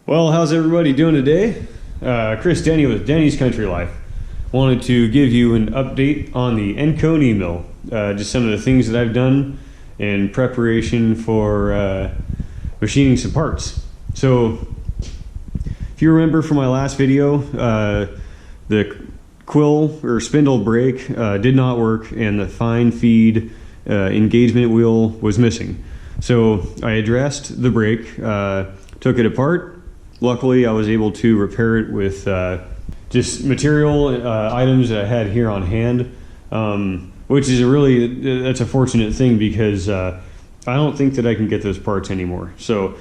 Well, how's everybody doing today? Chris Denny with Denny's Country Life. Wanted to give you an update on the Enco knee mill. Just some of the things that I've done in preparation for machining some parts. So, if you remember from my last video, the quill or spindle brake did not work and the fine feed engagement wheel was missing. So I addressed the brake, took it apart. Luckily, I was able to repair it with just material items that I had here on hand, which is that's a fortunate thing because I don't think that I can get those parts anymore. So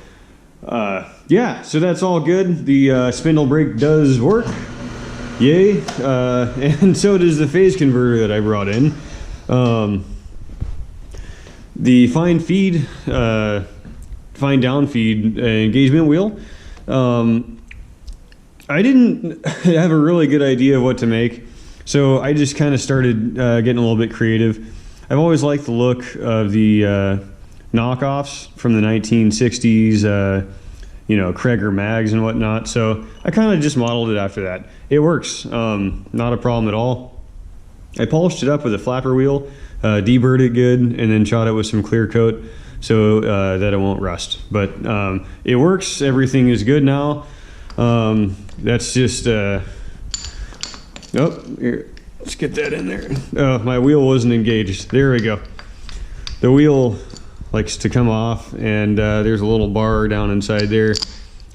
yeah, so that's all good. The spindle brake does work, yay, and so does the phase converter that I brought in. The fine feed, fine down feed engagement wheel. I didn't have a really good idea of what to make, so I just kind of started getting a little bit creative. I've always liked the look of the knockoffs from the 1960s, you know, Kreger mags and whatnot, so I kind of just modeled it after that. It works, not a problem at all. I polished it up with a flapper wheel, deburred it good, and then shot it with some clear coat so that it won't rust. But it works, everything is good now. That's just, oh, here, let's get that in there. Oh, my wheel wasn't engaged. There we go. The wheel likes to come off, and there's a little bar down inside there.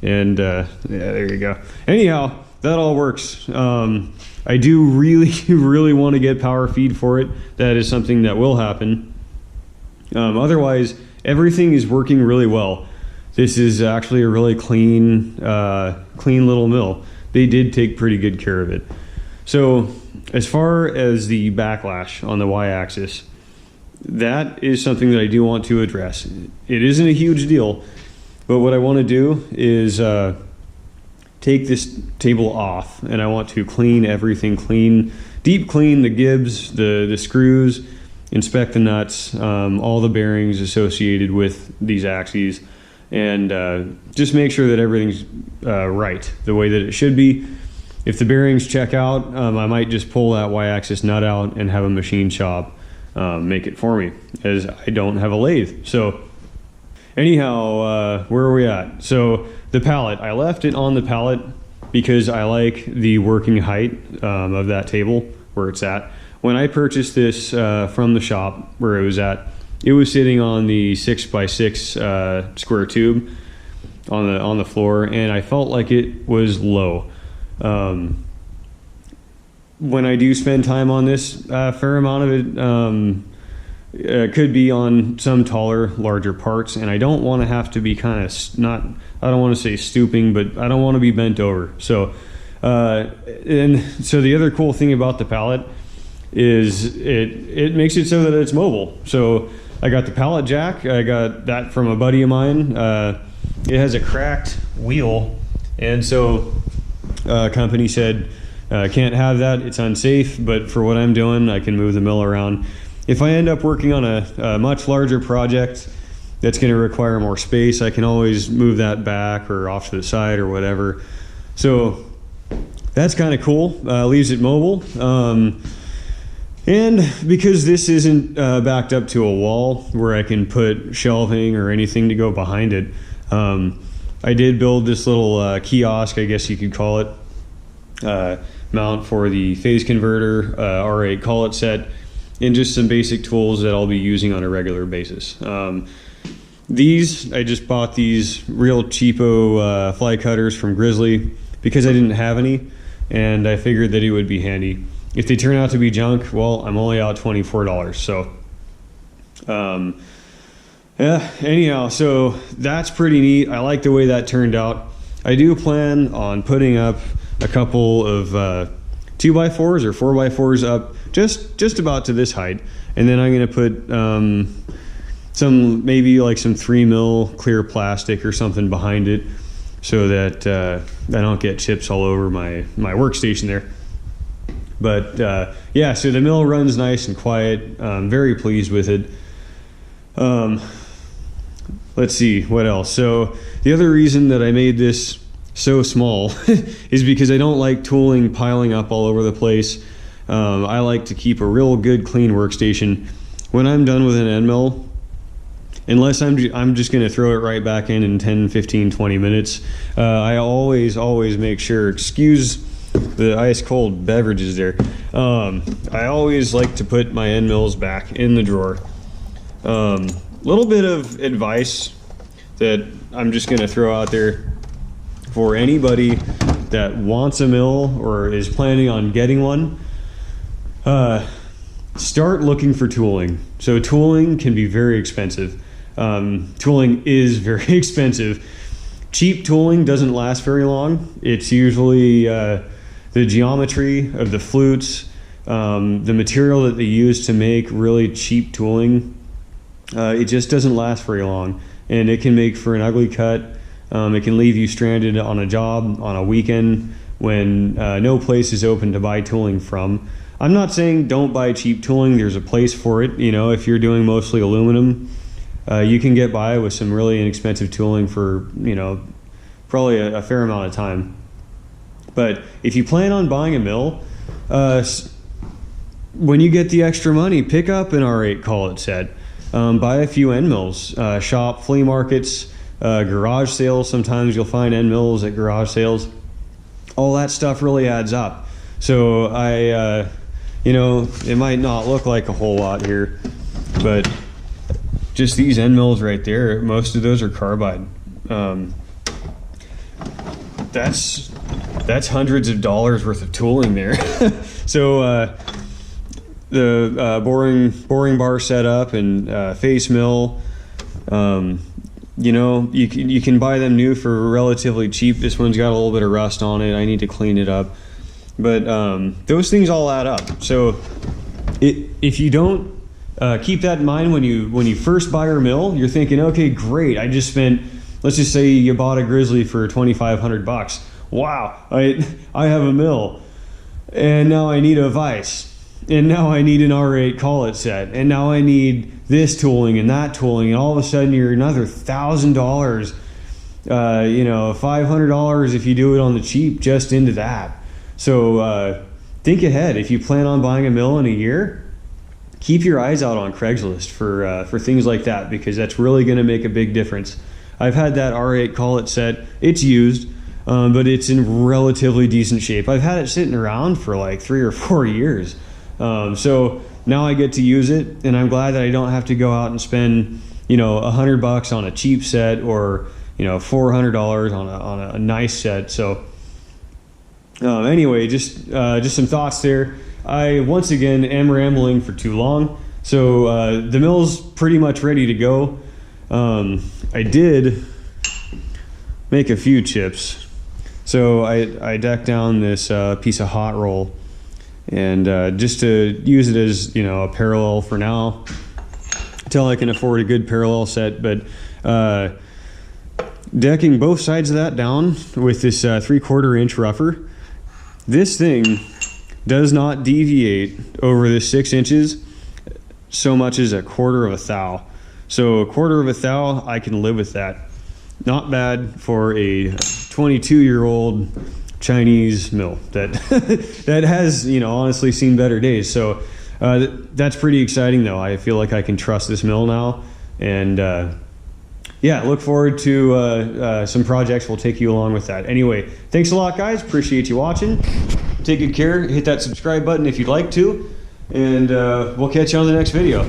And yeah, there you go. Anyhow, that all works. I do really want to get power feed for it. That is something that will happen. Otherwise, everything is working really well. This is actually a really clean little mill. They did take pretty good care of it. So as far as the backlash on the y-axis, that is something that I do want to address. It isn't a huge deal, but what I want to do is take this table off, and I want to clean everything, deep clean the gibs, the screws, inspect the nuts, all the bearings associated with these axes, and just make sure that everything's right, the way that it should be. If the bearings check out, I might just pull that y-axis nut out and have a machine shop make it for me, as I don't have a lathe. So anyhow, where are we at? So the pallet, I left it on the pallet because I like the working height of that table where it's at. When I purchased this from the shop where it was at, it was sitting on the 6x6 square tube on the floor, and I felt like it was low. When I do spend time on this, a fair amount of it could be on some taller, larger parts, and I don't want to have to be kind of I don't want to say stooping, but I don't want to be bent over. So, and so the other cool thing about the pallet is it makes it so that it's mobile. So I got the pallet jack. I got that from a buddy of mine. It has a cracked wheel, and so company said can't have that. It's unsafe. But for what I'm doing, I can move the mill around. If I end up working on a much larger project that's going to require more space, I can always move that back or off to the side or whatever. So that's kind of cool. Leaves it mobile. And because this isn't backed up to a wall where I can put shelving or anything to go behind it, I did build this little kiosk, I guess you could call it, mount for the phase converter, R8 collet set, and just some basic tools that I'll be using on a regular basis. I just bought these real cheapo fly cutters from Grizzly because I didn't have any, and I figured that it would be handy. If they turn out to be junk, well, I'm only out $24. So, yeah, anyhow, so that's pretty neat. I like the way that turned out. I do plan on putting up a couple of 2x4s or 4x4s up just about to this height, and then I'm going to put some, maybe like some 3mm clear plastic or something behind it so that I don't get chips all over my workstation there. But yeah, so the mill runs nice and quiet. I'm very pleased with it. Let's see what else. So the other reason that I made this so small is because I don't like tooling piling up all over the place. I like to keep a real good clean workstation. When I'm done with an end mill, unless I'm just going to throw it right back in 10, 15, 20 minutes, I always make sure, excuse the ice cold beverages there, I always like to put my end mills back in the drawer. Little bit of advice that I'm just going to throw out there for anybody that wants a mill or is planning on getting one. Start looking for tooling. So tooling can be very expensive. Tooling is very expensive. Cheap tooling doesn't last very long. It's usually the geometry of the flutes, the material that they use to make really cheap tooling. It just doesn't last very long, and it can make for an ugly cut. It can leave you stranded on a job on a weekend when no place is open to buy tooling from. I'm not saying don't buy cheap tooling. There's a place for it. You know, if you're doing mostly aluminum, you can get by with some really inexpensive tooling for, you know, probably a fair amount of time. But if you plan on buying a mill, when you get the extra money, pick up an R8 collet set. Buy a few end mills. Shop flea markets, garage sales. Sometimes you'll find end mills at garage sales. All that stuff really adds up. So you know, it might not look like a whole lot here, but just these end mills right there, most of those are carbide. That's hundreds of dollars worth of tooling there. So the boring bar setup and face mill, you know, you can buy them new for relatively cheap. This one's got a little bit of rust on it. I need to clean it up. But those things all add up. So if you don't keep that in mind when you first buy your mill, you're thinking, okay, great, I just spent, let's just say you bought a Grizzly for $2,500. Wow, I have a mill, and now I need a vise, and now I need an R8 collet set, and now I need this tooling and that tooling, and all of a sudden you're another $1,000, you know, $500 if you do it on the cheap just into that. So think ahead. If you plan on buying a mill in a year, keep your eyes out on Craigslist for things like that, because that's really going to make a big difference. I've had that R8 collet set. It's used, but it's in relatively decent shape. I've had it sitting around for like 3 or 4 years. So now I get to use it, and I'm glad that I don't have to go out and spend, you know, $100 on a cheap set, or, you know, $400 on a nice set. So anyway, just some thoughts there. I once again am rambling for too long, so the mill's pretty much ready to go. I did make a few chips, so I decked down this piece of hot roll, and just to use it as, you know, a parallel for now until I can afford a good parallel set. But decking both sides of that down with this 3/4 inch rougher. This thing does not deviate over the 6 inches so much as 1/4 of a thou. So 1/4 of a thou, I can live with that. Not bad for a 22-year-old Chinese mill that that has, you know, honestly seen better days. So that's pretty exciting, though. I feel like I can trust this mill now, and yeah, look forward to some projects. We'll take you along with that. Anyway, thanks a lot, guys. Appreciate you watching. Take good care. Hit that subscribe button if you'd like to, and we'll catch you on the next video.